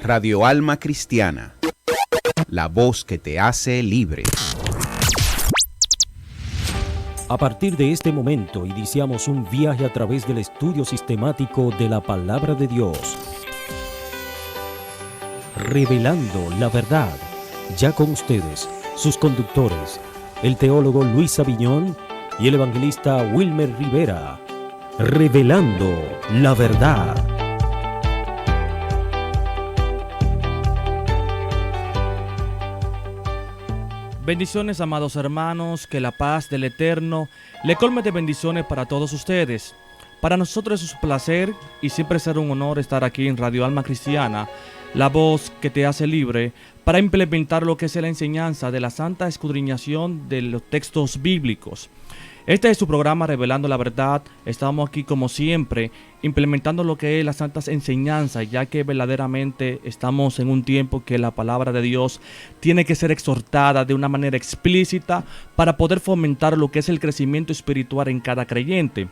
Radio Alma Cristiana, la voz que te hace libre. A partir de este momento iniciamos un viaje a través del estudio sistemático de la Palabra de Dios, revelando la verdad. Ya con ustedes, sus conductores, el teólogo Luis Aviñón y el evangelista Wilmer Rivera, revelando la verdad. Bendiciones, amados hermanos, que la paz del Eterno le colme de bendiciones para todos ustedes. Para nosotros es un placer y siempre será un honor estar aquí en Radio Alma Cristiana, la voz que te hace libre, para implementar lo que es la enseñanza de la santa escudriñación de los textos bíblicos. Este es su programa Revelando la Verdad. Estamos aquí como siempre implementando lo que es las santas enseñanzas, ya que verdaderamente estamos en un tiempo que la palabra de Dios tiene que ser exhortada de una manera explícita para poder fomentar lo que es el crecimiento espiritual en cada creyente.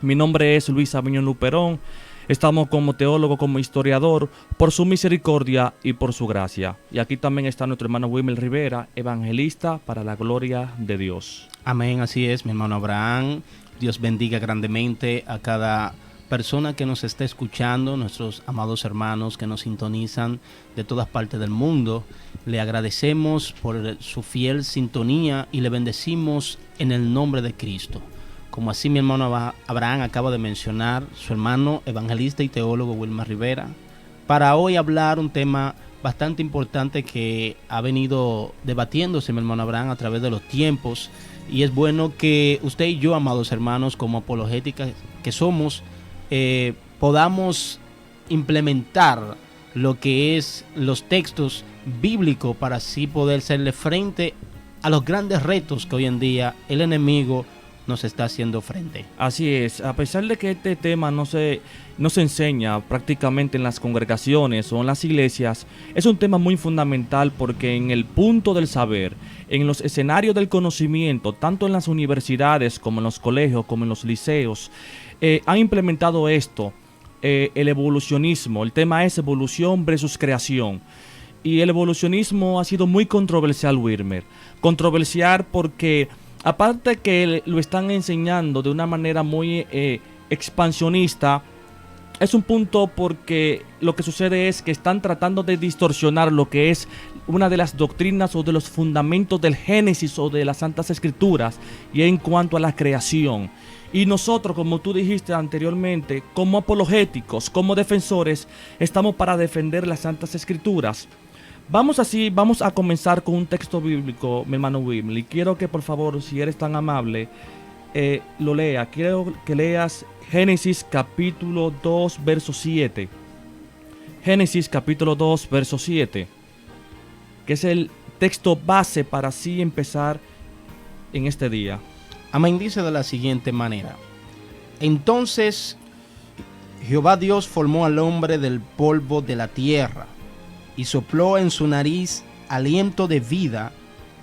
Mi nombre es Luis Aviñón Luperón. Estamos como teólogo, como historiador, por su misericordia y por su gracia. Y aquí también está nuestro hermano Wilmer Rivera, evangelista para la gloria de Dios. Amén, así es, mi hermano Abraham. Dios bendiga grandemente a cada persona que nos está escuchando, nuestros amados hermanos que nos sintonizan de todas partes del mundo. Le agradecemos por su fiel sintonía y le bendecimos en el nombre de Cristo. Como así mi hermano Abraham acaba de mencionar, su hermano evangelista y teólogo Wilmer Rivera, para hoy hablar un tema bastante importante que ha venido debatiéndose mi hermano Abraham a través de los tiempos, y es bueno que usted y yo, amados hermanos, como apologéticas que somos, podamos implementar lo que es los textos bíblicos para así poder hacerle frente a los grandes retos que hoy en día el enemigo nos está haciendo frente. Así es, a pesar de que este tema no se enseña prácticamente en las congregaciones o en las iglesias, es un tema muy fundamental porque en el punto del saber, en los escenarios del conocimiento, tanto en las universidades como en los colegios, como en los liceos, han implementado esto, el evolucionismo. El tema es evolución versus creación. Y el evolucionismo ha sido muy controversial, Wilmer. Controversial porque aparte que lo están enseñando de una manera muy expansionista, es un punto porque lo que sucede es que están tratando de distorsionar lo que es una de las doctrinas o de los fundamentos del Génesis o de las Santas Escrituras, y en cuanto a la creación. Y nosotros, como tú dijiste anteriormente, como apologéticos, como defensores, estamos para defender las Santas Escrituras. Vamos a comenzar con un texto bíblico, mi hermano Wilmer, y quiero que por favor, si eres tan amable, lo lea. Quiero que leas Génesis capítulo 2, verso 7. Génesis capítulo 2, verso 7, que es el texto base para así empezar en este día. Amén, dice de la siguiente manera: entonces Jehová Dios formó al hombre del polvo de la tierra y sopló en su nariz aliento de vida,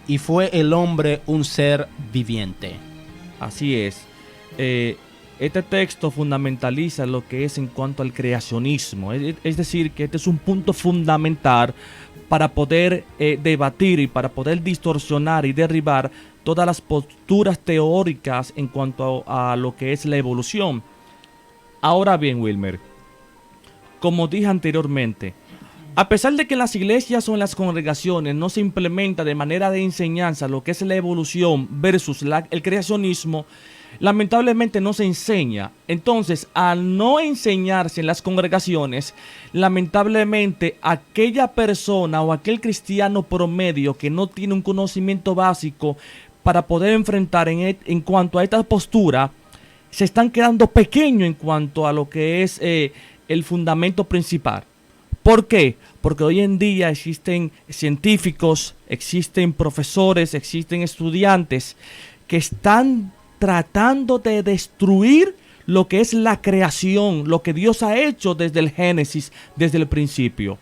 y fue el hombre un ser viviente. Así es. Este texto fundamentaliza lo que es en cuanto al creacionismo. Es decir, que este es un punto fundamental para poder debatir y para poder distorsionar y derribar todas las posturas teóricas en cuanto a lo que es la evolución. Ahora bien, Wilmer, como dije anteriormente, a pesar de que en las iglesias o en las congregaciones no se implementa de manera de enseñanza lo que es la evolución versus el creacionismo, lamentablemente no se enseña. Entonces, al no enseñarse en las congregaciones, lamentablemente aquella persona o aquel cristiano promedio que no tiene un conocimiento básico para poder enfrentar en cuanto a esta postura, se están quedando pequeños en cuanto a lo que es el fundamento principal. ¿Por qué? Porque hoy en día existen científicos, existen profesores, existen estudiantes que están tratando de destruir lo que es la creación, lo que Dios ha hecho desde el Génesis, desde el principio.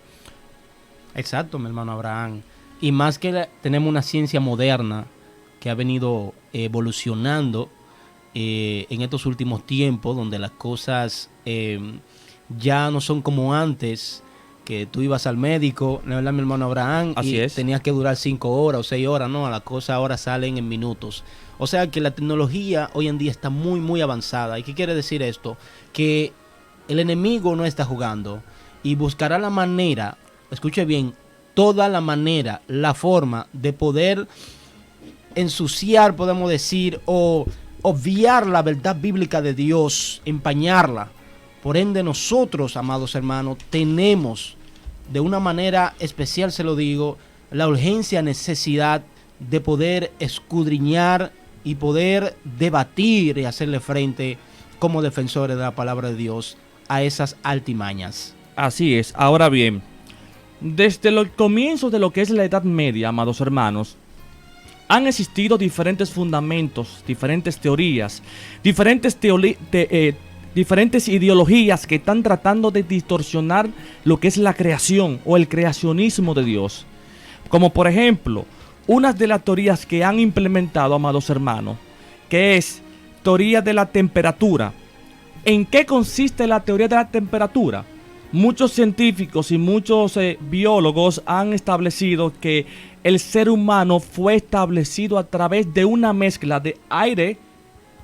Exacto, mi hermano Abraham. Y más que tenemos una ciencia moderna que ha venido evolucionando en estos últimos tiempos, donde las cosas ya no son como antes, que tú ibas al médico, ¿no es verdad, mi hermano Abraham? Así y es. tenías que durar 5 horas o 6 horas, no, las cosas ahora salen en minutos. O sea que la tecnología hoy en día está muy, muy avanzada. ¿Y qué quiere decir esto? Que el enemigo no está jugando y buscará la manera, escuche bien, toda la manera, la forma de poder ensuciar, podemos decir, o obviar la verdad bíblica de Dios, empañarla. Por ende, nosotros, amados hermanos, tenemos, de una manera especial se lo digo, la urgencia, necesidad de poder escudriñar y poder debatir y hacerle frente como defensores de la palabra de Dios a esas altimañas. Así es. Ahora bien, desde los comienzos de lo que es la Edad Media, amados hermanos, han existido diferentes fundamentos, diferentes teorías, diferentes ideologías que están tratando de distorsionar lo que es la creación o el creacionismo de Dios. Como por ejemplo, una de las teorías que han implementado, amados hermanos, que es teoría de la temperatura. ¿En qué consiste la teoría de la temperatura? Muchos científicos y muchos biólogos han establecido que el ser humano fue establecido a través de una mezcla de aire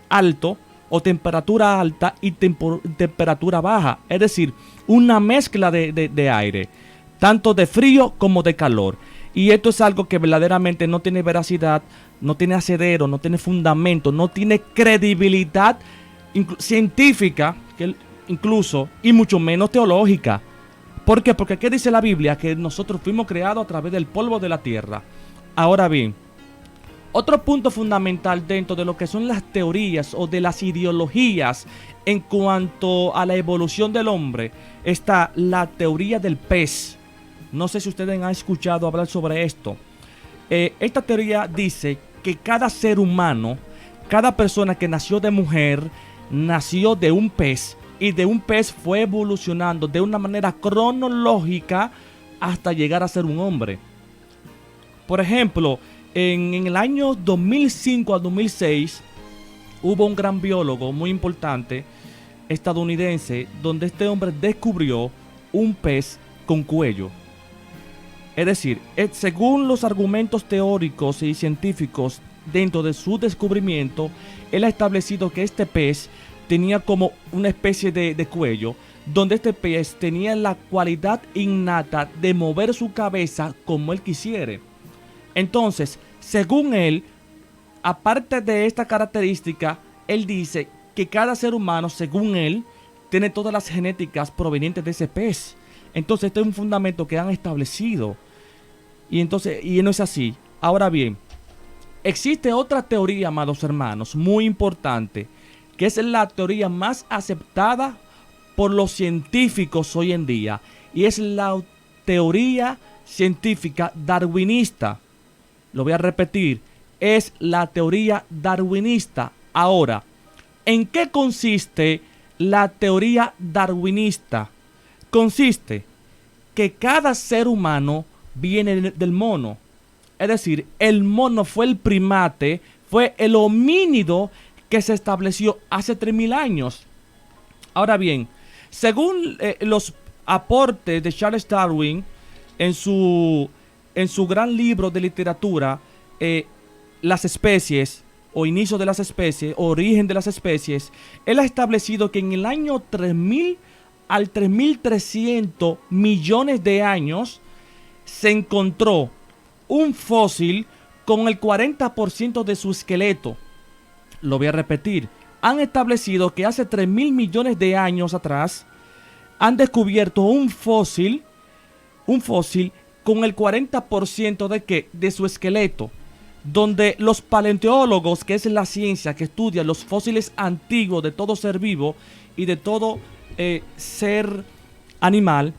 alto o temperatura alta y temperatura baja. Es decir, una mezcla de aire, tanto de frío como de calor. Y esto es algo que verdaderamente no tiene veracidad, no tiene asidero, no tiene fundamento, no tiene credibilidad científica, incluso, y mucho menos teológica. ¿Por qué? Porque ¿qué dice la Biblia? Que nosotros fuimos creados a través del polvo de la tierra. Ahora bien, otro punto fundamental dentro de lo que son las teorías o de las ideologías en cuanto a la evolución del hombre está la teoría del pez. No sé si ustedes han escuchado hablar sobre esto. Esta teoría dice que cada ser humano, cada persona que nació de mujer, nació de un pez y de un pez fue evolucionando de una manera cronológica hasta llegar a ser un hombre. Por ejemplo, en el año 2005 al 2006 hubo un gran biólogo muy importante estadounidense donde este hombre descubrió un pez con cuello. Es decir, según los argumentos teóricos y científicos dentro de su descubrimiento, él ha establecido que este pez tenía como una especie de cuello, donde este pez tenía la cualidad innata de mover su cabeza como él quisiere. Entonces, según él, aparte de esta característica, él dice que cada ser humano, según él, tiene todas las genéticas provenientes de ese pez. Entonces, este es un fundamento que han establecido. Y no es así. Ahora bien, existe otra teoría, amados hermanos, muy importante, que es la teoría más aceptada por los científicos hoy en día, y es la teoría científica darwinista. Lo voy a repetir, es la teoría darwinista. Ahora, ¿en qué consiste la teoría darwinista? Consiste que cada ser humano viene del mono. Es decir, el mono fue el primate, fue el homínido que se estableció hace 3000 años. Ahora bien, según los aportes de Charles Darwin en su gran libro de literatura, Las especies, o inicio de las especies, o origen de las especies, él ha establecido que en el año 3000 al 3300 millones de años se encontró un fósil con el 40% de su esqueleto. Lo voy a repetir. Han establecido que hace 3000 millones de años atrás han descubierto un fósil con el 40% de ¿qué? De su esqueleto, donde los paleontólogos, que es la ciencia que estudia los fósiles antiguos de todo ser vivo y de todo ser animal,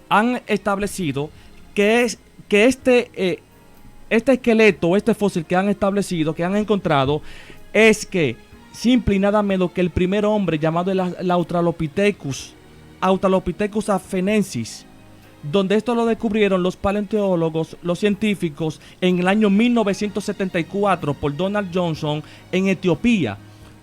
han establecido que este esqueleto, este fósil que han establecido, que han encontrado, es que simple y nada menos que el primer hombre llamado el Australopithecus afarensis, donde esto lo descubrieron los paleontólogos, los científicos, en el año 1974 por Donald Johnson en Etiopía,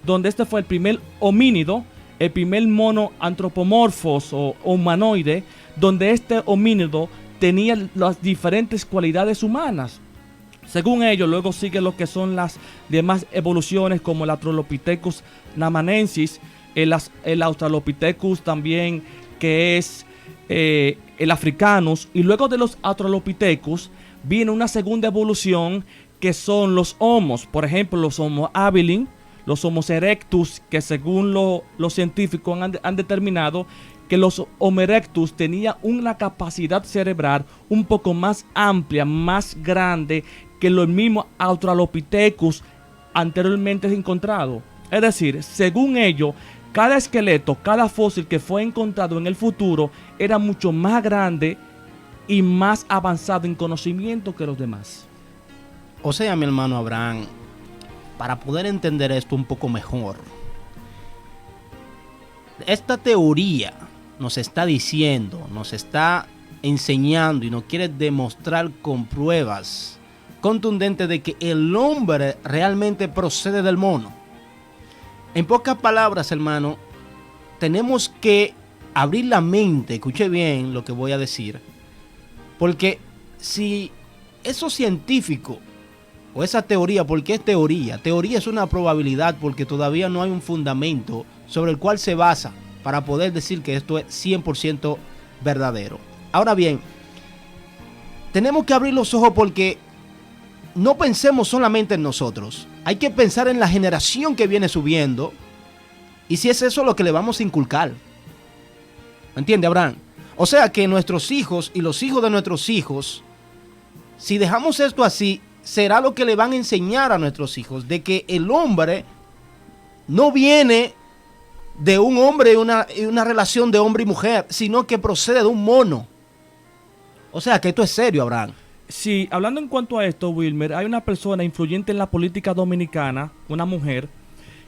donde este fue el primer homínido el primer mono antropomorfos o humanoide, donde este homínido tenía las diferentes cualidades humanas. Según ellos, luego sigue lo que son las demás evoluciones, como el Australopithecus namanensis, el Australopithecus también, que es el Africanus, y luego de los Australopithecus viene una segunda evolución que son los Homos, por ejemplo los Homo habilis, los Homo erectus, que según los científicos han determinado que los Homo erectus tenían una capacidad cerebral un poco más amplia, más grande que los mismos Australopithecus anteriormente encontrados. Es decir, según ellos, cada esqueleto, cada fósil que fue encontrado en el futuro era mucho más grande y más avanzado en conocimiento que los demás. O sea, mi hermano Abraham, para poder entender esto un poco mejor, esta teoría nos está diciendo, nos está enseñando y nos quiere demostrar con pruebas contundentes de que el hombre realmente procede del mono. En pocas palabras, hermano, tenemos que abrir la mente, escuche bien lo que voy a decir, porque si esos científicos o esa teoría, porque es teoría es una probabilidad porque todavía no hay un fundamento sobre el cual se basa para poder decir que esto es 100% verdadero. Ahora bien, tenemos que abrir los ojos porque no pensemos solamente en nosotros. Hay que pensar en la generación que viene subiendo y si es eso lo que le vamos a inculcar. ¿Me entiende, Abraham? O sea que nuestros hijos y los hijos de nuestros hijos, si dejamos esto así, será lo que le van a enseñar a nuestros hijos, de que el hombre no viene de un hombre y una relación de hombre y mujer, sino que procede de un mono. O sea que esto es serio, Abraham. Sí, hablando en cuanto a esto, Wilmer, hay una persona influyente en la política dominicana, una mujer,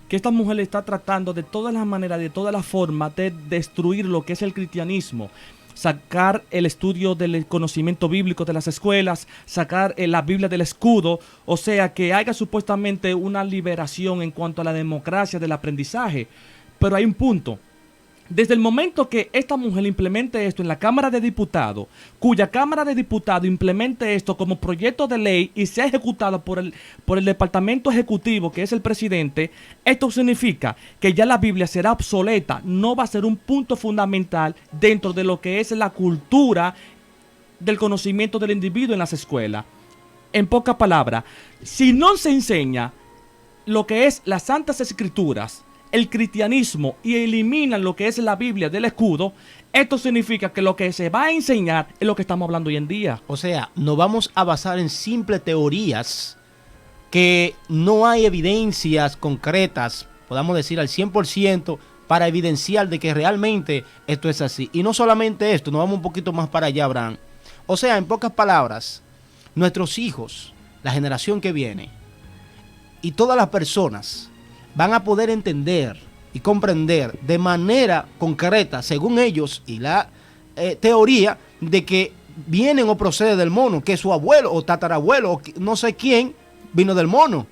que esta mujer está tratando de todas las maneras, de todas las formas de destruir lo que es el cristianismo. Sacar el estudio del conocimiento bíblico de las escuelas, sacar la Biblia del escudo, o sea, que haya supuestamente una liberación en cuanto a la democracia del aprendizaje. Pero hay un punto. Desde el momento que esta mujer implemente esto en la Cámara de Diputados, cuya Cámara de Diputados implemente esto como proyecto de ley y sea ejecutado por el Departamento Ejecutivo, que es el presidente, esto significa que ya la Biblia será obsoleta, no va a ser un punto fundamental dentro de lo que es la cultura del conocimiento del individuo en las escuelas. En pocas palabras, si no se enseña lo que es las Santas Escrituras, el cristianismo, y eliminan lo que es la Biblia del escudo, esto significa que lo que se va a enseñar es lo que estamos hablando hoy en día. O sea, nos vamos a basar en simples teorías que no hay evidencias concretas, podamos decir al 100%, para evidenciar de que realmente esto es así. Y no solamente esto, nos vamos un poquito más para allá, Abraham. O sea, en pocas palabras, nuestros hijos, la generación que viene, y todas las personas van a poder entender y comprender de manera concreta, según ellos y la teoría, de que vienen o procede del mono, que su abuelo o tatarabuelo o no sé quién vino del mono.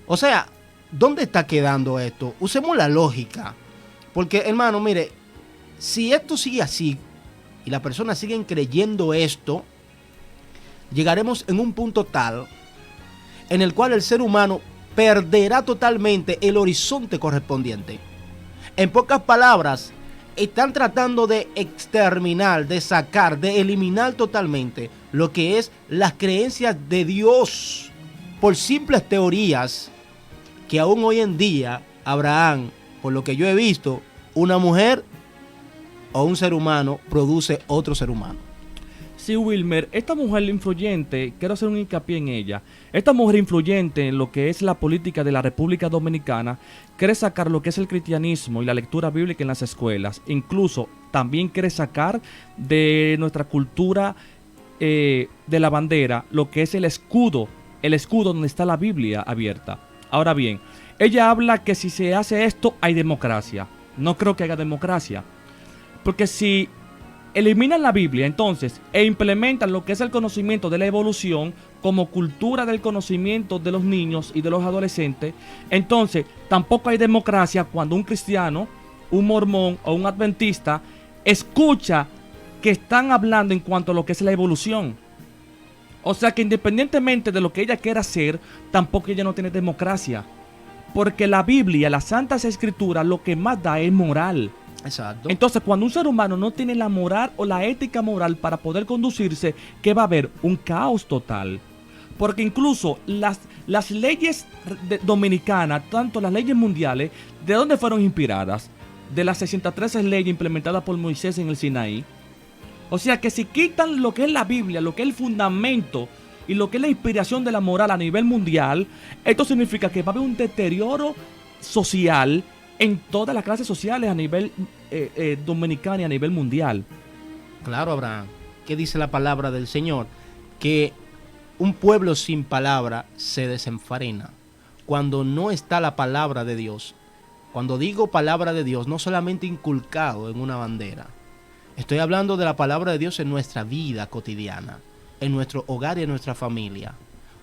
O sea, ¿dónde está quedando esto? Usemos la lógica. Porque, hermano, mire, si esto sigue así y las personas siguen creyendo esto, llegaremos en un punto tal en el cual el ser humano perderá totalmente el horizonte correspondiente. En pocas palabras, están tratando de exterminar, de sacar, de eliminar totalmente lo que es las creencias de Dios por simples teorías que aún hoy en día, Abraham, por lo que yo he visto, una mujer o un ser humano produce otro ser humano. Sí, Wilmer, esta mujer influyente, quiero hacer un hincapié en ella. Esta mujer influyente en lo que es la política de la República Dominicana quiere sacar lo que es el cristianismo y la lectura bíblica en las escuelas. Incluso también quiere sacar de nuestra cultura de la bandera lo que es el escudo donde está la Biblia abierta. Ahora bien, ella habla que si se hace esto hay democracia. No creo que haya democracia, porque si eliminan la Biblia entonces e implementan lo que es el conocimiento de la evolución como cultura del conocimiento de los niños y de los adolescentes, entonces tampoco hay democracia cuando un cristiano un mormón o un adventista escucha que están hablando en cuanto a lo que es la evolución. O sea que independientemente de lo que ella quiera hacer, tampoco ella no tiene democracia. Porque la Biblia, las Santas Escrituras, lo que más da es moral. Exacto. Entonces, cuando un ser humano no tiene la moral o la ética moral para poder conducirse, ¿qué va a haber? Un caos total. Porque incluso las leyes dominicanas, tanto las leyes mundiales, ¿de dónde fueron inspiradas? De las 613 leyes implementadas por Moisés en el Sinaí. O sea que si quitan lo que es la Biblia, lo que es el fundamento y lo que es la inspiración de la moral a nivel mundial, esto significa que va a haber un deterioro social en todas las clases sociales a nivel dominicano y a nivel mundial. Claro, Abraham. ¿Qué dice la palabra del Señor? Que un pueblo sin palabra se desenfrena. Cuando no está la palabra de Dios. Cuando digo palabra de Dios, no solamente inculcado en una bandera. Estoy hablando de la palabra de Dios en nuestra vida cotidiana, en nuestro hogar y en nuestra familia.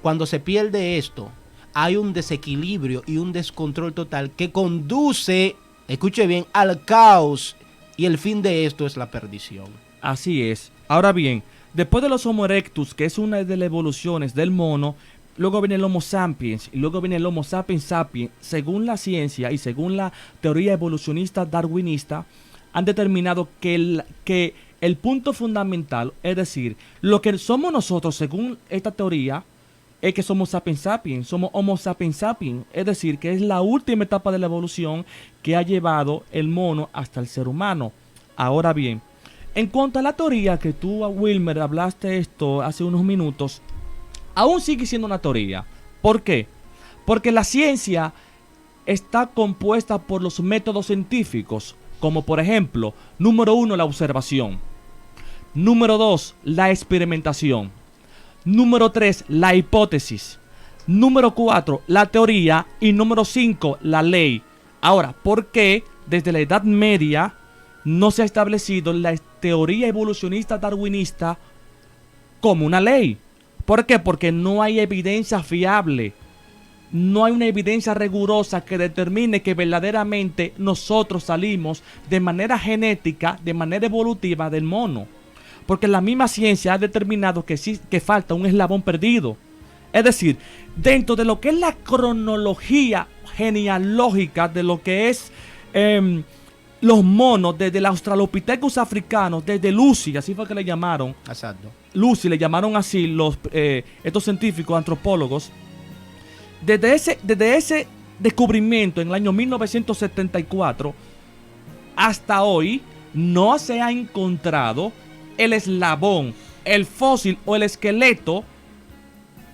Cuando se pierde esto, hay un desequilibrio y un descontrol total que conduce, escuche bien, al caos, y el fin de esto es la perdición. Así es. Ahora bien, después de los Homo erectus, que es una de las evoluciones del mono, luego viene el Homo sapiens y luego viene el Homo sapiens sapiens. Según la ciencia y según la teoría evolucionista darwinista, han determinado que el punto fundamental, es decir, lo que somos nosotros según esta teoría, es que somos sapiens sapiens, somos Homo sapiens sapiens, es decir, que es la última etapa de la evolución que ha llevado el mono hasta el ser humano. Ahora bien, en cuanto a la teoría que tú, Wilmer, hablaste esto hace unos minutos, aún sigue siendo una teoría. ¿Por qué? Porque la ciencia está compuesta por los métodos científicos, como por ejemplo, número 1, la observación. Número 2, la experimentación. Número 3, la hipótesis. Número 4, la teoría. Y número 5, la ley. Ahora, ¿por qué desde la Edad Media no se ha establecido la teoría evolucionista darwinista como una ley? ¿Por qué? Porque no hay evidencia fiable. No hay una evidencia rigurosa que determine que verdaderamente nosotros salimos de manera genética, de manera evolutiva del mono. Porque la misma ciencia ha determinado que falta un eslabón perdido. Es decir, dentro de lo que es la cronología genealógica de lo que es los monos, desde el Australopithecus africano, desde Lucy, así fue que le llamaron. Exacto. Lucy, le llamaron así estos científicos, antropólogos. Desde ese descubrimiento en el año 1974 hasta hoy no se ha encontrado el eslabón, el fósil o el esqueleto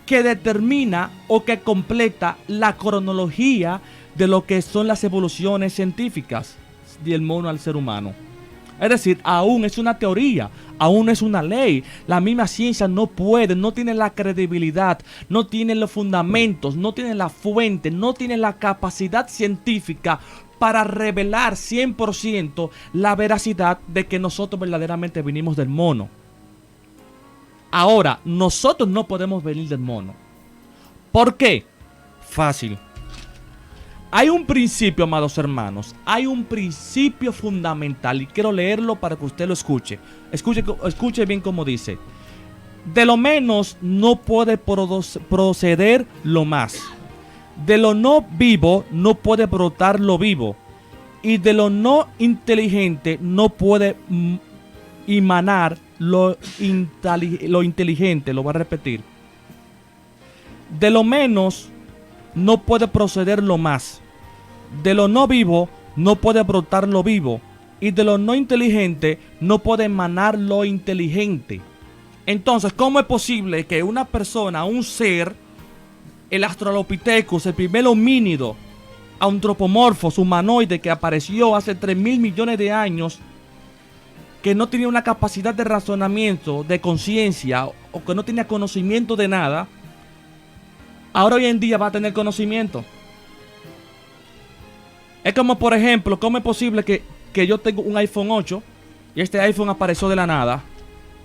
que determina o que completa la cronología de lo que son las evoluciones científicas del mono al ser humano. Es decir, aún es una teoría, aún es una ley. La misma ciencia no puede, no tiene la credibilidad, no tiene los fundamentos, no tiene la fuente, no tiene la capacidad científica para revelar 100% la veracidad de que nosotros verdaderamente vinimos del mono. Ahora, nosotros no podemos venir del mono. ¿Por qué? Fácil. Hay un principio, amados hermanos, hay un principio fundamental y quiero leerlo para que usted lo escuche. Escuche bien cómo dice. De lo menos no puede proceder lo más. De lo no vivo no puede brotar lo vivo. Y de lo no inteligente no puede emanar lo inteligente. Lo voy a repetir. De lo menos no puede proceder lo más. De lo no vivo no puede brotar lo vivo. Y de lo no inteligente no puede emanar lo inteligente. Entonces, ¿cómo es posible que una persona, un ser, el Australopithecus, el primer homínido antropomorfo, humanoide que apareció hace 3.000 millones de años, que no tenía una capacidad de razonamiento, de conciencia, o que no tenía conocimiento de nada, ahora hoy en día va a tener conocimiento? Es como, por ejemplo, ¿cómo es posible que yo tengo un iPhone 8 y este iPhone apareció de la nada?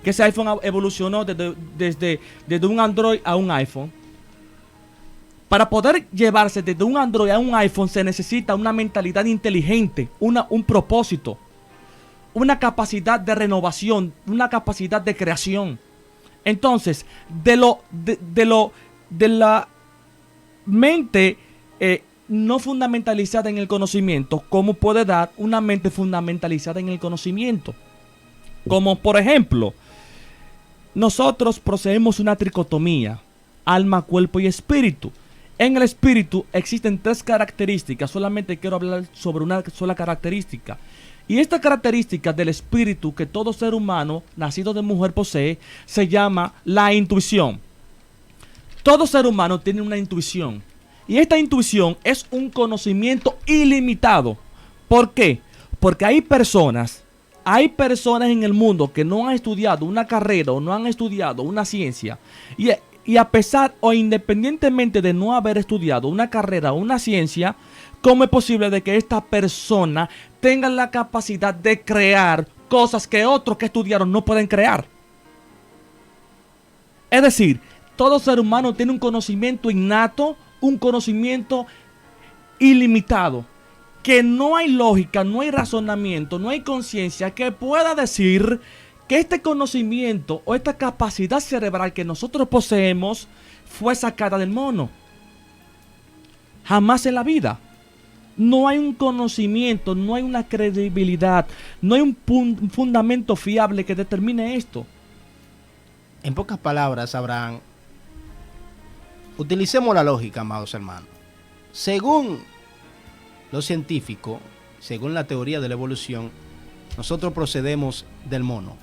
Que ese iPhone evolucionó desde un Android a un iPhone. Para poder llevarse desde un Android a un iPhone se necesita una mentalidad inteligente, un propósito, una capacidad de renovación, una capacidad de creación. Entonces, de la mente no fundamentalizada en el conocimiento, ¿cómo puede dar una mente fundamentalizada en el conocimiento? Como por ejemplo, nosotros poseemos una tricotomía, alma, cuerpo y espíritu. En el espíritu existen 3 características, solamente quiero hablar sobre una sola característica. Y esta característica del espíritu que todo ser humano nacido de mujer posee, se llama la intuición. Todo ser humano tiene una intuición. Y esta intuición es un conocimiento ilimitado. ¿Por qué? Porque hay personas en el mundo que no han estudiado una carrera o no han estudiado una ciencia. Y a pesar o independientemente de no haber estudiado una carrera o una ciencia, ¿cómo es posible de que esta persona tenga la capacidad de crear cosas que otros que estudiaron no pueden crear? Es decir, todo ser humano tiene un conocimiento innato, un conocimiento ilimitado, que no hay lógica, no hay razonamiento, no hay conciencia que pueda decir que este conocimiento o esta capacidad cerebral que nosotros poseemos fue sacada del mono. Jamás en la vida. No hay un conocimiento, no hay una credibilidad, no hay un fundamento fiable que determine esto. En pocas palabras, Abraham, utilicemos la lógica, amados hermanos. Según lo científico, según la teoría de la evolución, nosotros procedemos del mono.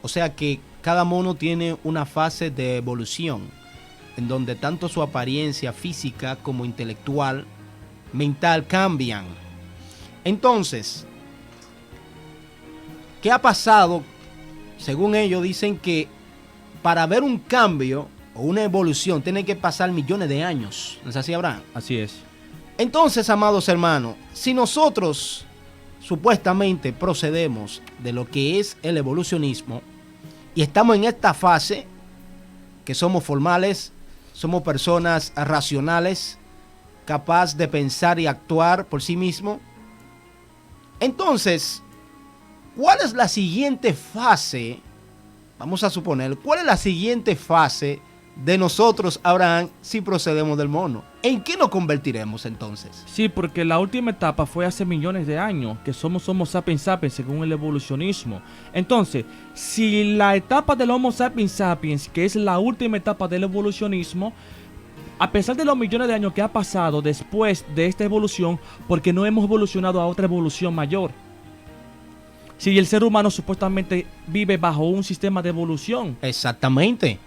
O sea que cada mono tiene una fase de evolución, en donde tanto su apariencia física como intelectual, mental cambian. Entonces, ¿qué ha pasado? Según ellos dicen que para ver un cambio o una evolución tiene que pasar millones de años. ¿No es así, Abraham? Así es. Entonces, amados hermanos, si nosotros supuestamente procedemos de lo que es el evolucionismo y estamos en esta fase, que somos formales, somos personas racionales, capaz de pensar y actuar por sí mismo, entonces, ¿cuál es la siguiente fase? Vamos a suponer, ¿cuál es la siguiente fase de nosotros, Abraham, si procedemos del mono? ¿En qué nos convertiremos entonces? Sí, porque la última etapa fue hace millones de años, que somos Homo sapiens sapiens según el evolucionismo. Entonces, si la etapa del Homo sapiens sapiens, que es la última etapa del evolucionismo, a pesar de los millones de años que ha pasado después de esta evolución, porque no hemos evolucionado a otra evolución mayor. Si el ser humano supuestamente vive bajo un sistema de evolución. Exactamente.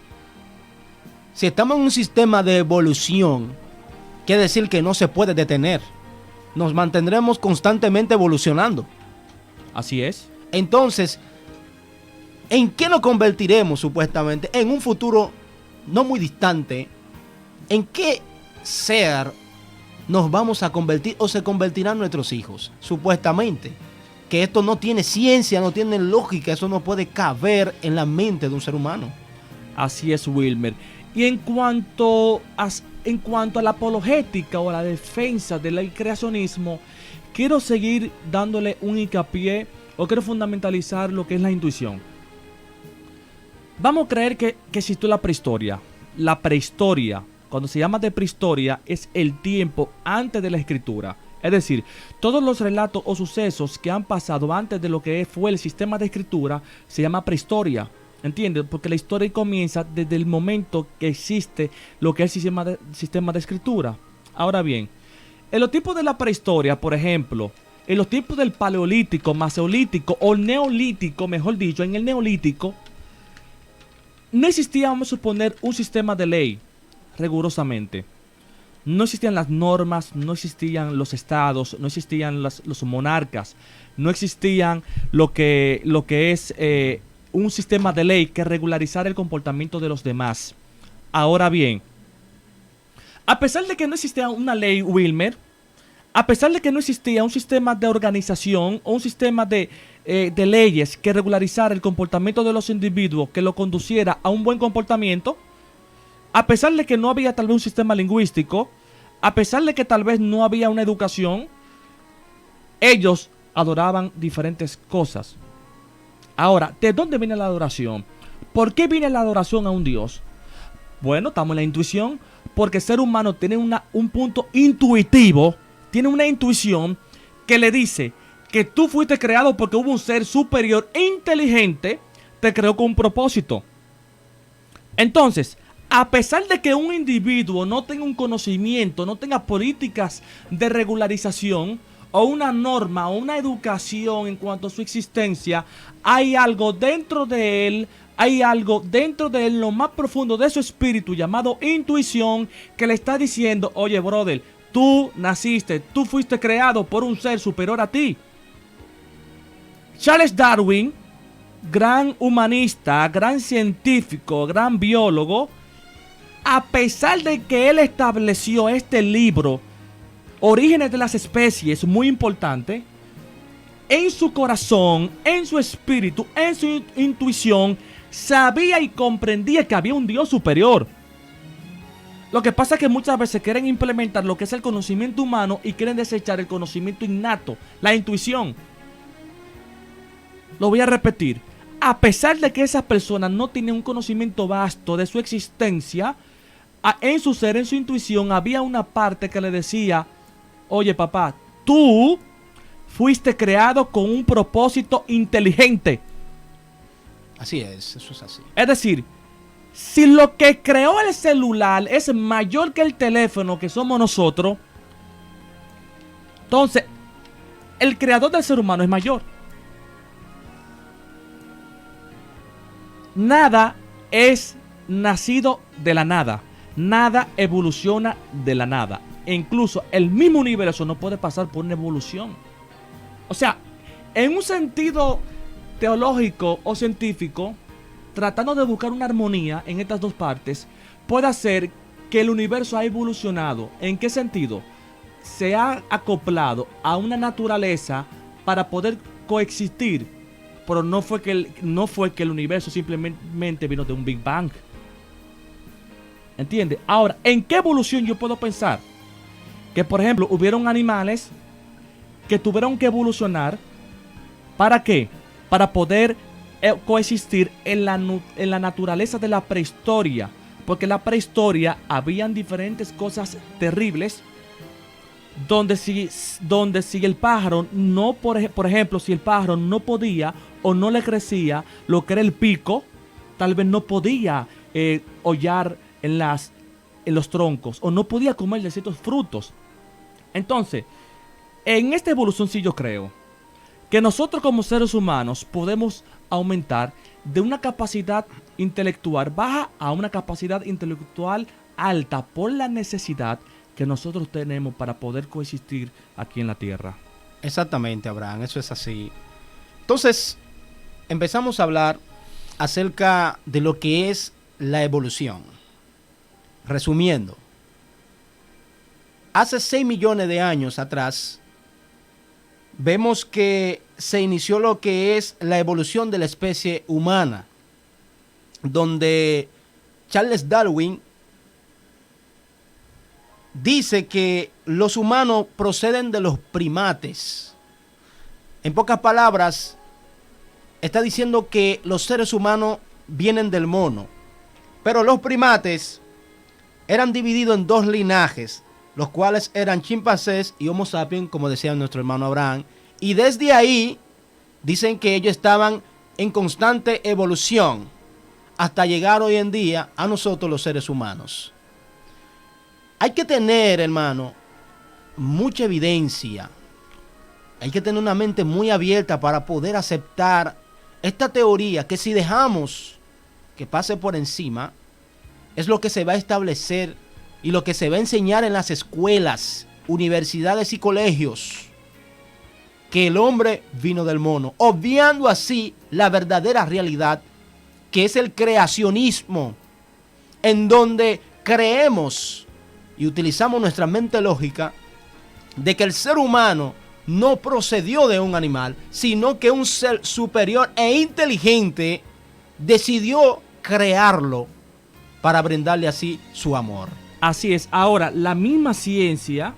Si estamos en un sistema de evolución, quiere decir que no se puede detener. Nos mantendremos constantemente evolucionando. Así es. Entonces, ¿en qué nos convertiremos supuestamente en un futuro no muy distante? ¿En qué ser nos vamos a convertir o se convertirán nuestros hijos? Supuestamente. Que esto no tiene ciencia, no tiene lógica, eso no puede caber en la mente de un ser humano. Así es, Wilmer. Y en cuanto a la apologética o a la defensa del creacionismo, quiero seguir dándole un hincapié o quiero fundamentalizar lo que es la intuición. Vamos a creer que existió la prehistoria. La prehistoria, cuando se llama de prehistoria, es el tiempo antes de la escritura. Es decir, todos los relatos o sucesos que han pasado antes de lo que fue el sistema de escritura se llama prehistoria. ¿Entiendes? Porque la historia comienza desde el momento que existe lo que es el sistema de escritura. Ahora bien, en los tiempos de la prehistoria, por ejemplo, en los tiempos del paleolítico, mesolítico o neolítico, mejor dicho, en el neolítico, no existía, vamos a suponer, un sistema de ley, rigurosamente. No existían las normas, no existían los estados, no existían los monarcas, no existían lo que es un sistema de ley que regularizara el comportamiento de los demás. Ahora bien, a pesar de que no existía una ley, Wilmer, a pesar de que no existía un sistema de organización o un sistema de leyes que regularizara el comportamiento de los individuos, que lo conduciera a un buen comportamiento, A pesar de que no había tal vez un sistema lingüístico, a pesar de que tal vez no había una educación, ellos adoraban diferentes cosas. Ahora, ¿de dónde viene la adoración? ¿Por qué viene la adoración a un Dios? Bueno, estamos en la intuición, porque el ser humano tiene un punto intuitivo, tiene una intuición que le dice que tú fuiste creado porque hubo un ser superior e inteligente, te creó con un propósito. Entonces, a pesar de que un individuo no tenga un conocimiento, no tenga políticas de regularización, o una norma, o una educación en cuanto a su existencia, hay algo dentro de él, lo más profundo de su espíritu, llamado intuición, que le está diciendo, oye, brother, tú naciste, tú fuiste creado por un ser superior a ti. Charles Darwin, gran humanista, gran científico, gran biólogo, a pesar de que él estableció este libro, Orígenes de las Especies, muy importante, en su corazón, en su espíritu, en su intuición, sabía y comprendía que había un Dios superior. Lo que pasa es que muchas veces quieren implementar lo que es el conocimiento humano y quieren desechar el conocimiento innato, la intuición. Lo voy a repetir. A pesar de que esas personas no tienen un conocimiento vasto de su existencia, en su ser, en su intuición, había una parte que le decía, oye papá, tú fuiste creado con un propósito inteligente. Así es, eso es así. Es decir, si lo que creó el celular es mayor que el teléfono que somos nosotros, entonces el creador del ser humano es mayor. Nada es nacido de la nada. Nada evoluciona de la nada. E incluso el mismo universo no puede pasar por una evolución. O sea, en un sentido teológico o científico, tratando de buscar una armonía en estas dos partes, puede hacer que el universo ha evolucionado. ¿En qué sentido? Se ha acoplado a una naturaleza para poder coexistir, pero no fue que el universo simplemente vino de un Big Bang. ¿Entiendes? Ahora, ¿en qué evolución yo puedo pensar? Que, por ejemplo, hubieron animales que tuvieron que evolucionar. ¿Para qué? Para poder coexistir en la naturaleza de la prehistoria. Porque en la prehistoria habían diferentes cosas terribles. Donde si el pájaro no, por ejemplo, si el pájaro no podía o no le crecía lo que era el pico, tal vez no podía hollar en los troncos, o no podía comer de ciertos frutos. Entonces, en esta evolución sí yo creo que nosotros como seres humanos podemos aumentar de una capacidad intelectual baja a una capacidad intelectual alta por la necesidad que nosotros tenemos para poder coexistir aquí en la tierra. Exactamente, Abraham, eso es así. Entonces, empezamos a hablar acerca de lo que es la evolución. Resumiendo, hace 6 millones de años atrás, vemos que se inició lo que es la evolución de la especie humana, donde Charles Darwin dice que los humanos proceden de los primates. En pocas palabras, está diciendo que los seres humanos vienen del mono, pero los primates eran divididos en dos linajes, los cuales eran chimpancés y Homo sapiens, como decía nuestro hermano Abraham, y desde ahí dicen que ellos estaban en constante evolución hasta llegar hoy en día a nosotros los seres humanos. Hay que tener, hermano, mucha evidencia. Hay que tener una mente muy abierta para poder aceptar esta teoría que si dejamos que pase por encima, es lo que se va a establecer y lo que se va a enseñar en las escuelas, universidades y colegios, que el hombre vino del mono, obviando así la verdadera realidad, que es el creacionismo, en donde creemos y utilizamos nuestra mente lógica de que el ser humano no procedió de un animal, sino que un ser superior e inteligente decidió crearlo para brindarle así su amor. Así es. Ahora, la misma ciencia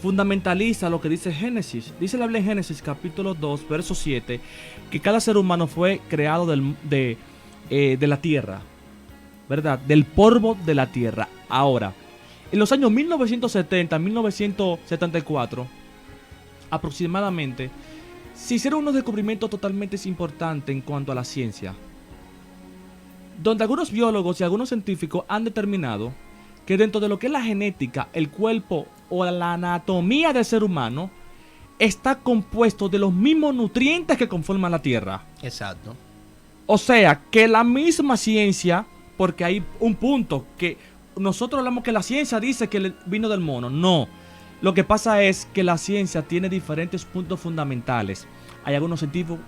fundamentaliza lo que dice Génesis. Dice la Biblia en Génesis capítulo 2, verso 7, que cada ser humano fue creado de la tierra, ¿verdad? Del polvo de la tierra. Ahora, en los años 1970, 1974, aproximadamente, se hicieron unos descubrimientos totalmente importantes en cuanto a la ciencia, donde algunos biólogos y algunos científicos han determinado que dentro de lo que es la genética, el cuerpo o la anatomía del ser humano está compuesto de los mismos nutrientes que conforman la tierra. Exacto. O sea, que la misma ciencia, porque hay un punto que nosotros hablamos que la ciencia dice que vino del mono. No. Lo que pasa es que la ciencia tiene diferentes puntos fundamentales. Hay algunos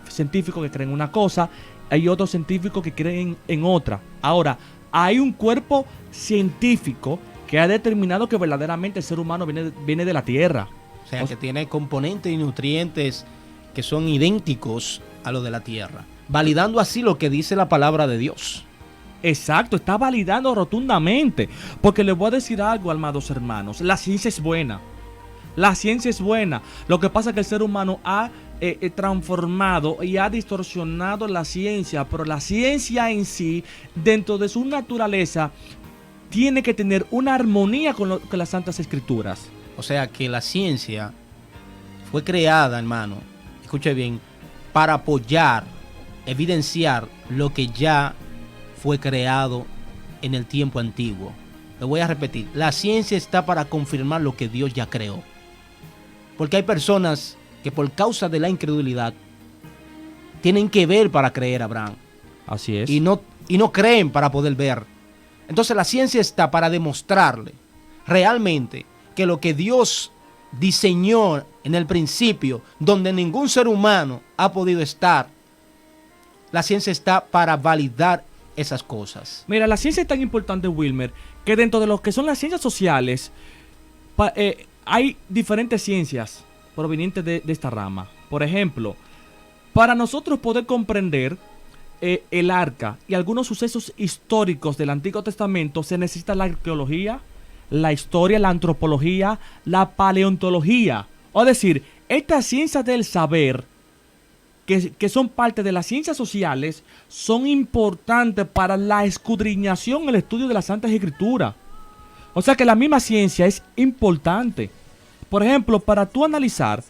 científicos que creen una cosa, hay otros científicos que creen en otra. Ahora, hay un cuerpo científico que ha determinado que verdaderamente el ser humano viene de la Tierra. O sea, que tiene componentes y nutrientes que son idénticos a los de la Tierra, validando así lo que dice la palabra de Dios. Exacto, está validando rotundamente. Porque les voy a decir algo, amados hermanos. La ciencia es buena. La ciencia es buena. Lo que pasa es que el ser humano ha transformado y ha distorsionado la ciencia. Pero la ciencia en sí, dentro de su naturaleza, tiene que tener una armonía con las Santas Escrituras. O sea que la ciencia fue creada, hermano, escuche bien, para apoyar, evidenciar lo que ya fue creado en el tiempo antiguo. Lo voy a repetir, la ciencia está para confirmar lo que Dios ya creó. Porque hay personas que por causa de la incredulidad tienen que ver para creer, Abraham. Así es. Y no creen para poder ver. Entonces la ciencia está para demostrarle realmente que lo que Dios diseñó en el principio, donde ningún ser humano ha podido estar, la ciencia está para validar esas cosas. Mira, la ciencia es tan importante, Wilmer, que dentro de lo que son las ciencias sociales, hay diferentes ciencias provenientes de esta rama. Por ejemplo, para nosotros poder comprender el arca y algunos sucesos históricos del Antiguo Testamento, se necesita la arqueología, la historia, la antropología, la paleontología. Es decir, estas ciencias del saber, que son parte de las ciencias sociales, son importantes para la escudriñación, el estudio de las Santas Escrituras. O sea que la misma ciencia es importante. Por ejemplo, para tú analizar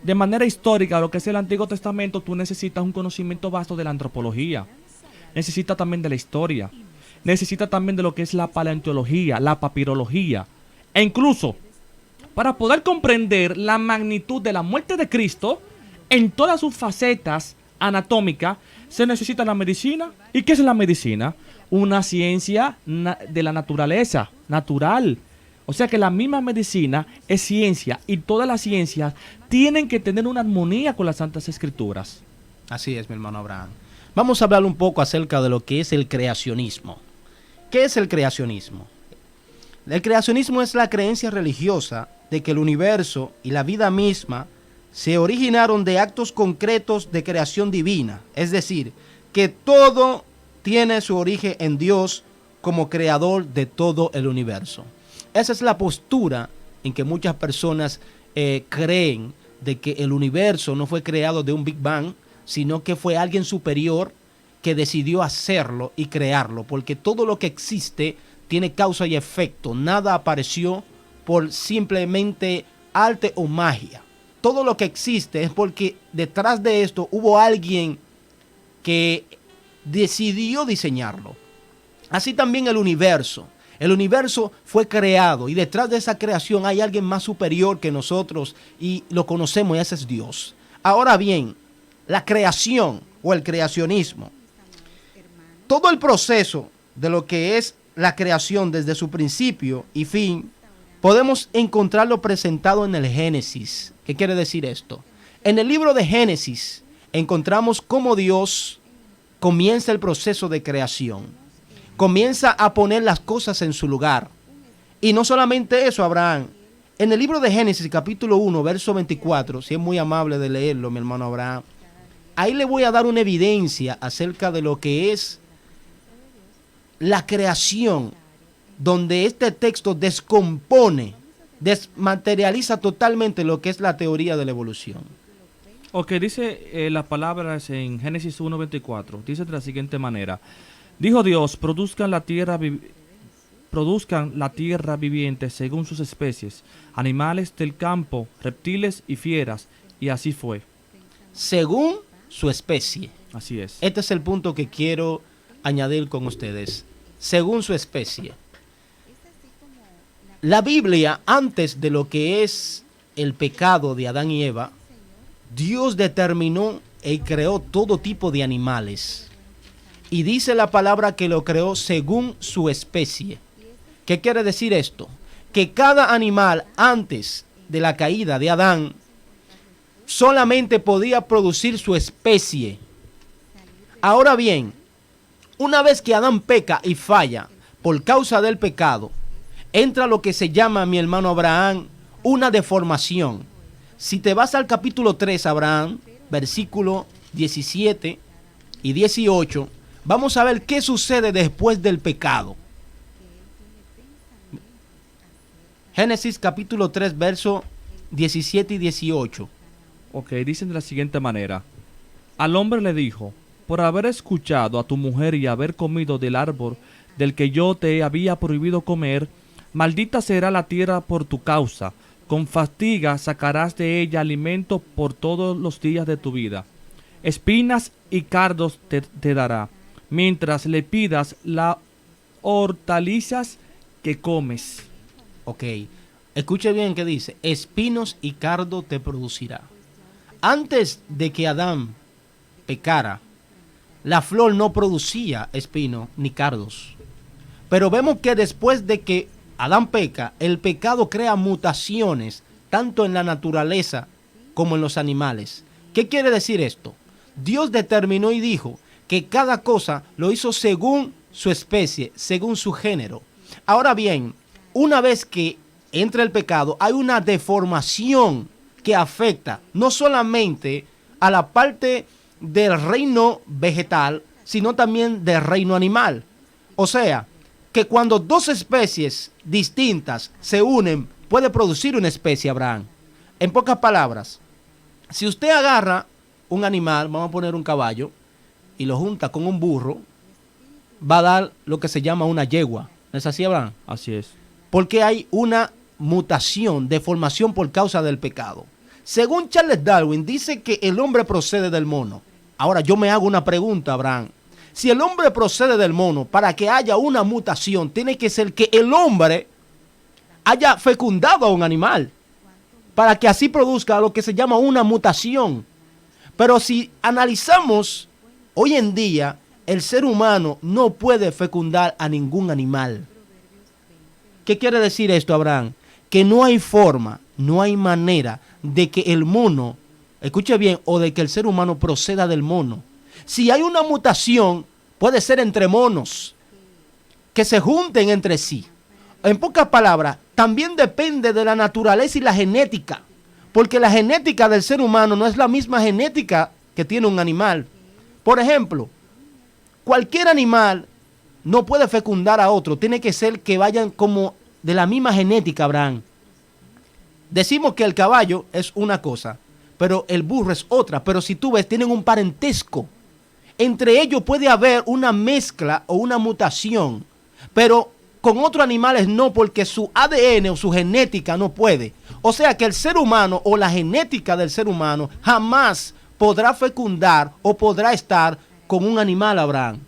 de manera histórica lo que es el Antiguo Testamento, tú necesitas un conocimiento vasto de la antropología. Necesitas también de la historia. Necesitas también de lo que es la paleontología, la papirología. E incluso, para poder comprender la magnitud de la muerte de Cristo en todas sus facetas anatómicas, se necesita la medicina. ¿Y qué es la medicina? Una ciencia de la naturaleza, natural. O sea que la misma medicina es ciencia y todas las ciencias tienen que tener una armonía con las Santas Escrituras. Así es, mi hermano Abraham. Vamos a hablar un poco acerca de lo que es el creacionismo. ¿Qué es el creacionismo? El creacionismo es la creencia religiosa de que el universo y la vida misma se originaron de actos concretos de creación divina. Es decir, que todo tiene su origen en Dios como creador de todo el universo. Esa es la postura en que muchas personas creen de que el universo no fue creado de un Big Bang, sino que fue alguien superior que decidió hacerlo y crearlo, porque todo lo que existe tiene causa y efecto. Nada apareció por simplemente arte o magia. Todo lo que existe es porque detrás de esto hubo alguien que decidió diseñarlo. Así también el universo. El universo fue creado y detrás de esa creación hay alguien más superior que nosotros y lo conocemos, y ese es Dios. Ahora bien, la creación o el creacionismo, todo el proceso de lo que es la creación desde su principio y fin, podemos encontrarlo presentado en el Génesis. ¿Qué quiere decir esto? En el libro de Génesis encontramos cómo Dios comienza el proceso de creación. Comienza a poner las cosas en su lugar. Y no solamente eso, Abraham. En el libro de Génesis, capítulo 1, verso 24, si es muy amable de leerlo, mi hermano Abraham, ahí le voy a dar una evidencia acerca de lo que es la creación, donde este texto descompone, desmaterializa totalmente lo que es la teoría de la evolución. Ok, dice las palabras en Génesis 1:24, dice de la siguiente manera: dijo Dios, produzcan la tierra viviente según sus especies, animales del campo, reptiles y fieras, y así fue. Según su especie. Así es. Este es el punto que quiero añadir con ustedes. Según su especie. La Biblia, antes de lo que es el pecado de Adán y Eva, Dios determinó y creó todo tipo de animales. Y dice la palabra que lo creó según su especie. ¿Qué quiere decir esto? Que cada animal antes de la caída de Adán solamente podía producir su especie. Ahora bien, una vez que Adán peca y falla por causa del pecado, entra lo que se llama, mi hermano Abraham, una deformación. Si te vas al capítulo 3, Abraham, versículo 17 y 18, vamos a ver qué sucede después del pecado. Génesis capítulo 3, verso 17 y 18. Ok, dicen de la siguiente manera: al hombre le dijo, por haber escuchado a tu mujer y haber comido del árbol del que yo te había prohibido comer, maldita será la tierra por tu causa, con fatiga sacarás de ella alimento por todos los días de tu vida. Espinas y cardos te dará, mientras le pidas las hortalizas que comes. Ok, escuche bien que dice, espinos y cardo te producirá. Antes de que Adán pecara, la flor no producía espinos ni cardos. Pero vemos que después de que Adán peca, el pecado crea mutaciones, tanto en la naturaleza como en los animales. ¿Qué quiere decir esto? Dios determinó y dijo que cada cosa lo hizo según su especie, según su género. Ahora bien, una vez que entra el pecado, hay una deformación que afecta no solamente a la parte del reino vegetal, sino también del reino animal. O sea, que cuando dos especies distintas se unen, puede producir una especie, Abraham. En pocas palabras, si usted agarra un animal, vamos a poner un caballo, y lo junta con un burro, va a dar lo que se llama una yegua. ¿No es así, Abraham? Así es. Porque hay una mutación, deformación por causa del pecado. Según Charles Darwin, dice que el hombre procede del mono. Ahora yo me hago una pregunta, Abraham. Si el hombre procede del mono, para que haya una mutación, tiene que ser que el hombre haya fecundado a un animal, para que así produzca lo que se llama una mutación. Pero si analizamos hoy en día, el ser humano no puede fecundar a ningún animal. ¿Qué quiere decir esto, Abraham? Que no hay forma, no hay manera de que el mono, escuche bien, o de que el ser humano proceda del mono. Si hay una mutación, puede ser entre monos, que se junten entre sí. En pocas palabras, también depende de la naturaleza y la genética, porque la genética del ser humano no es la misma genética que tiene un animal. Por ejemplo, cualquier animal no puede fecundar a otro, tiene que ser que vayan como de la misma genética, Abraham. Decimos que el caballo es una cosa, pero el burro es otra, pero si tú ves, tienen un parentesco. Entre ellos puede haber una mezcla o una mutación, pero con otros animales no, porque su ADN o su genética no puede. O sea que el ser humano o la genética del ser humano jamás podrá fecundar o podrá estar con un animal, Abraham.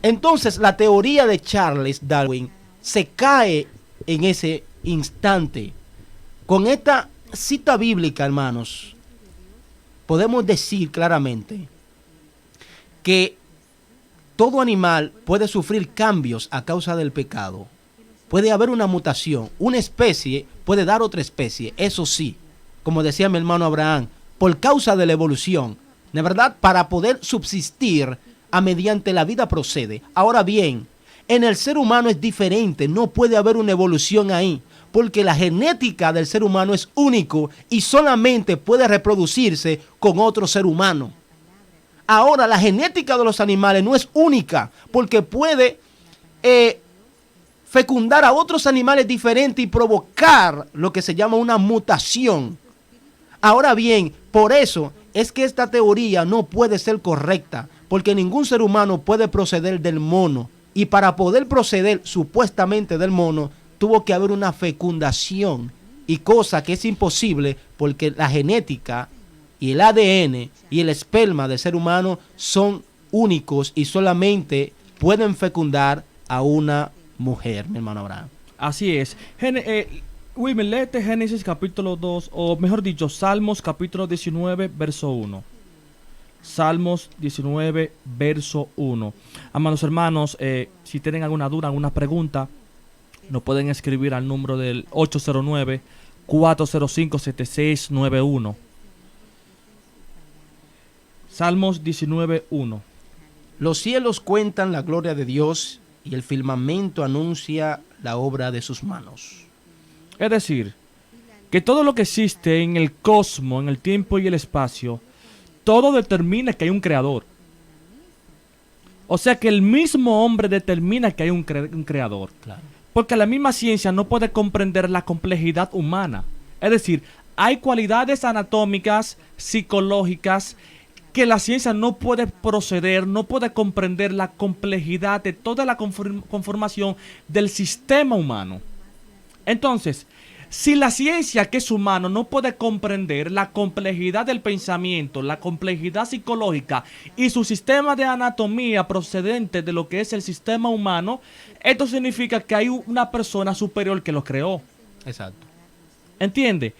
Entonces la teoría de Charles Darwin se cae en ese instante. Con esta cita bíblica, hermanos, podemos decir claramente que todo animal puede sufrir cambios a causa del pecado. Puede haber una mutación. Una especie puede dar otra especie. Eso sí, como decía mi hermano Abraham, por causa de la evolución. De verdad, para poder subsistir a mediante la vida procede. Ahora bien, en el ser humano es diferente. No puede haber una evolución ahí, porque la genética del ser humano es único y solamente puede reproducirse con otro ser humano. Ahora, la genética de los animales no es única, porque puede fecundar a otros animales diferentes y provocar lo que se llama una mutación. Ahora bien, por eso es que esta teoría no puede ser correcta, porque ningún ser humano puede proceder del mono. Y para poder proceder supuestamente del mono, tuvo que haber una fecundación, y cosa que es imposible porque la genética y el ADN y el esperma del ser humano son únicos y solamente pueden fecundar a una mujer, mi hermano Abraham. Así es. Wilmer, léete Génesis capítulo 2, o mejor dicho, Salmos capítulo 19, verso 1. Salmos 19, verso 1. Amados hermanos, si tienen alguna duda, alguna pregunta, nos pueden escribir al número del 809-405-7691. Salmos 19, 1. Los cielos cuentan la gloria de Dios y el firmamento anuncia la obra de sus manos. Es decir, que todo lo que existe en el cosmos, en el tiempo y el espacio, todo determina que hay un creador. O sea que el mismo hombre determina que hay un creador. Claro. Porque la misma ciencia no puede comprender la complejidad humana. Es decir, hay cualidades anatómicas, psicológicas, que la ciencia no puede proceder, no puede comprender la complejidad de toda la conformación del sistema humano. Entonces, si la ciencia, que es humano, no puede comprender la complejidad del pensamiento, la complejidad psicológica y su sistema de anatomía procedente de lo que es el sistema humano, esto significa que hay una persona superior que lo creó. Exacto. ¿Entiende?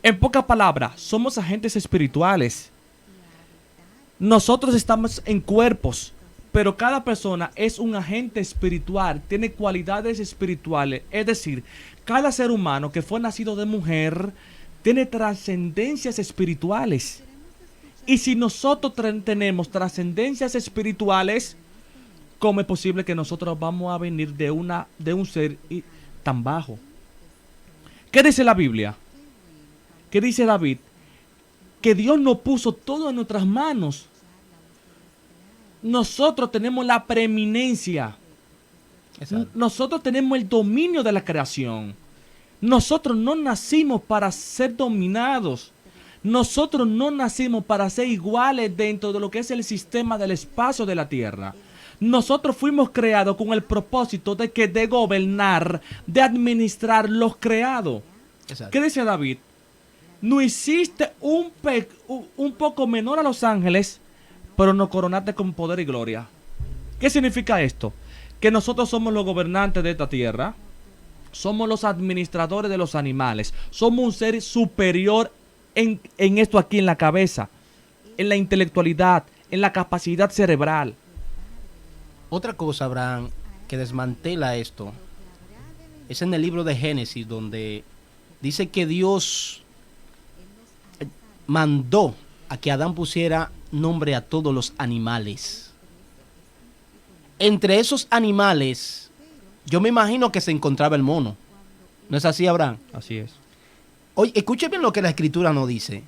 En pocas palabras, somos agentes espirituales. Nosotros estamos en cuerpos, pero cada persona es un agente espiritual, tiene cualidades espirituales. Es decir, cada ser humano que fue nacido de mujer tiene trascendencias espirituales. Y si nosotros tenemos trascendencias espirituales, ¿cómo es posible que nosotros vamos a venir de un ser tan bajo? ¿Qué dice la Biblia? ¿Qué dice David? Que Dios nos puso todo en nuestras manos. Nosotros tenemos la preeminencia. Exacto. Nosotros tenemos el dominio de la creación. Nosotros no nacimos para ser dominados. Nosotros no nacimos para ser iguales dentro de lo que es el sistema del espacio de la tierra. Nosotros fuimos creados con el propósito de gobernar, de administrar los creados. Exacto. ¿Qué dice David? No hiciste un poco menor a los ángeles, pero nos coronaste con poder y gloria. ¿Qué significa esto? Que nosotros somos los gobernantes de esta tierra, somos los administradores de los animales, somos un ser superior en esto aquí, en la cabeza, en la intelectualidad, en la capacidad cerebral. Otra cosa, Abraham, que desmantela esto, es en el libro de Génesis, donde dice que Dios mandó a que Adán pusiera nombre a todos los animales. Entre esos animales, yo me imagino que se encontraba el mono. ¿No es así, Abraham? Así es. Oye, escuchen bien lo que la escritura nos dice.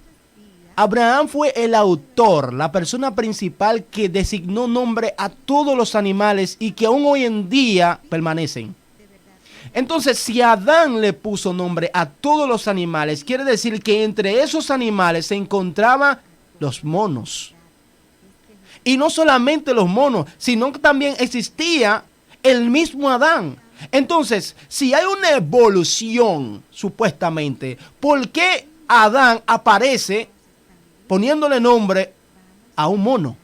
Abraham fue el autor, la persona principal que designó nombre a todos los animales y que aún hoy en día permanecen. Entonces, si Adán le puso nombre a todos los animales, quiere decir que entre esos animales se encontraban los monos. Y no solamente los monos, sino que también existía el mismo Adán. Entonces, si hay una evolución, supuestamente, ¿por qué Adán aparece poniéndole nombre a un mono?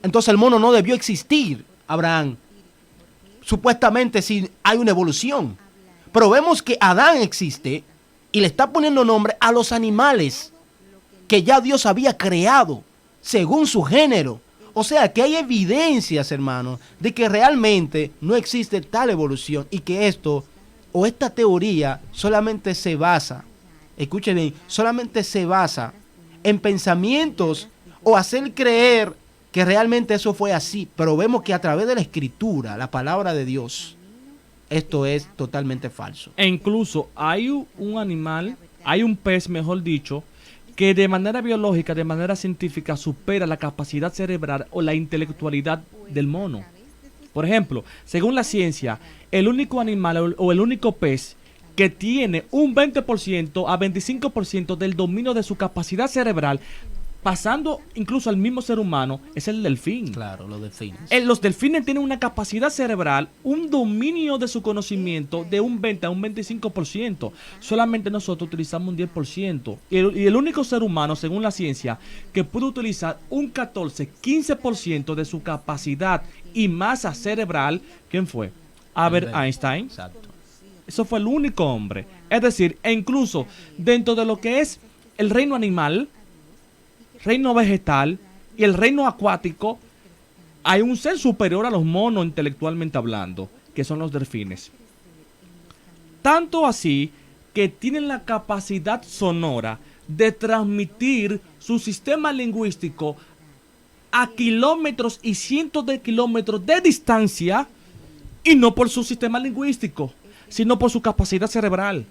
Entonces el mono no debió existir, Abraham. Supuestamente si hay una evolución. Pero vemos que Adán existe y le está poniendo nombre a los animales que ya Dios había creado según su género. O sea que hay evidencias, hermanos, de que realmente no existe tal evolución y que esto o esta teoría solamente se basa, escuchen bien, solamente se basa en pensamientos o hacer creer que realmente eso fue así. Pero vemos que a través de la escritura, la palabra de Dios, esto es totalmente falso. E incluso hay un animal, hay un pez, mejor dicho, que de manera biológica, de manera científica, supera la capacidad cerebral o la intelectualidad del mono. Por ejemplo, según la ciencia, el único animal o el único pez que tiene un 20% a 25% del dominio de su capacidad cerebral, pasando incluso al mismo ser humano, es el delfín. Claro, los delfines. Los delfines tienen una capacidad cerebral, un dominio de su conocimiento de un 20 a un 25%. Solamente nosotros utilizamos un 10%. Y el único ser humano, según la ciencia, que puede utilizar un 15% de su capacidad y masa cerebral, ¿quién fue? Albert Einstein. Exacto. Eso fue el único hombre. Es decir, e incluso dentro de lo que es el reino animal, reino vegetal y el reino acuático, hay un ser superior a los monos intelectualmente hablando, que son los delfines. Tanto así que tienen la capacidad sonora de transmitir su sistema lingüístico a kilómetros y cientos de kilómetros de distancia, y no por su sistema lingüístico, sino por su capacidad cerebral.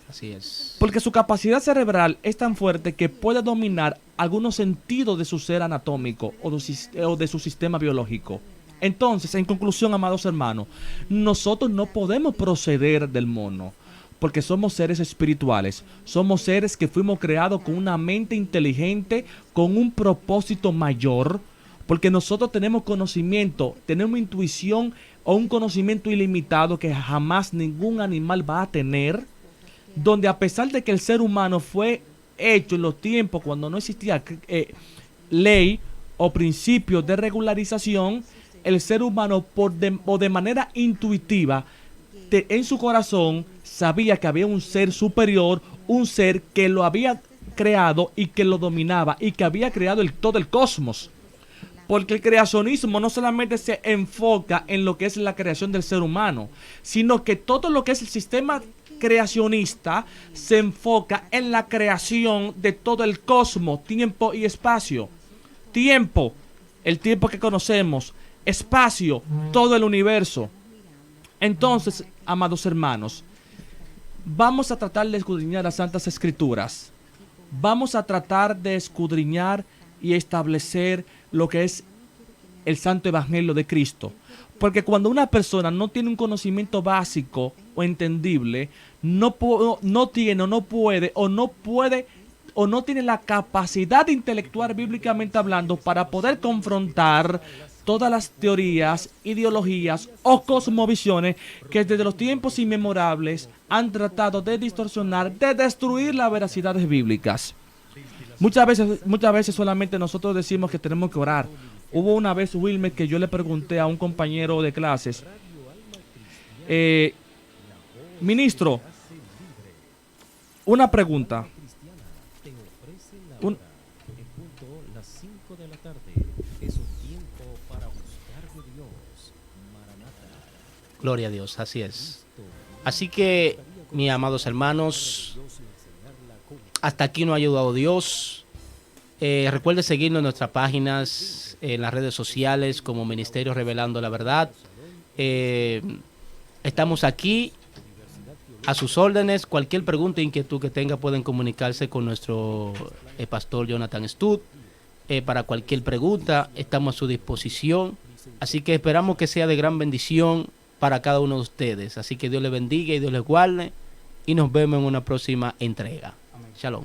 Así es. Porque su capacidad cerebral es tan fuerte que puede dominar algunos sentidos de su ser anatómico o de su sistema biológico. Entonces, en conclusión, amados hermanos, nosotros no podemos proceder del mono, porque somos seres espirituales, somos seres que fuimos creados con una mente inteligente, con un propósito mayor, porque nosotros tenemos conocimiento, tenemos intuición o un conocimiento ilimitado que jamás ningún animal va a tener, donde a pesar de que el ser humano fue hecho en los tiempos cuando no existía ley o principios de regularización, el ser humano de manera intuitiva en su corazón sabía que había un ser superior, un ser que lo había creado y que lo dominaba y que había creado todo el cosmos. Porque el creacionismo no solamente se enfoca en lo que es la creación del ser humano, sino que todo lo que es el sistema creacionista se enfoca en la creación de todo el cosmos, tiempo y espacio. Tiempo, el tiempo que conocemos. Espacio, todo el universo. Entonces, amados hermanos, vamos a tratar de escudriñar las Santas Escrituras. Vamos a tratar de escudriñar y establecer lo que es el Santo Evangelio de Cristo. Porque cuando una persona no tiene un conocimiento básico o entendible, no tiene o no tiene la capacidad intelectual bíblicamente hablando para poder confrontar todas las teorías, ideologías o cosmovisiones que desde los tiempos inmemorables han tratado de distorsionar, de destruir las veracidades bíblicas. Muchas veces solamente nosotros decimos que tenemos que orar. Hubo una vez, Wilmer, que yo le pregunté a un compañero de clases, ministro, una pregunta. Gloria a Dios, así es. Así que, mis amados hermanos, hasta aquí nos ha ayudado Dios. Recuerde seguirnos en nuestras páginas, en las redes sociales como Ministerio Revelando la Verdad. Estamos aquí a sus órdenes. Cualquier pregunta e inquietud que tenga pueden comunicarse con nuestro pastor Jonathan Stud. Para cualquier pregunta estamos a su disposición. Así que esperamos que sea de gran bendición para cada uno de ustedes. Así que Dios les bendiga y Dios les guarde. Y nos vemos en una próxima entrega. Shalom.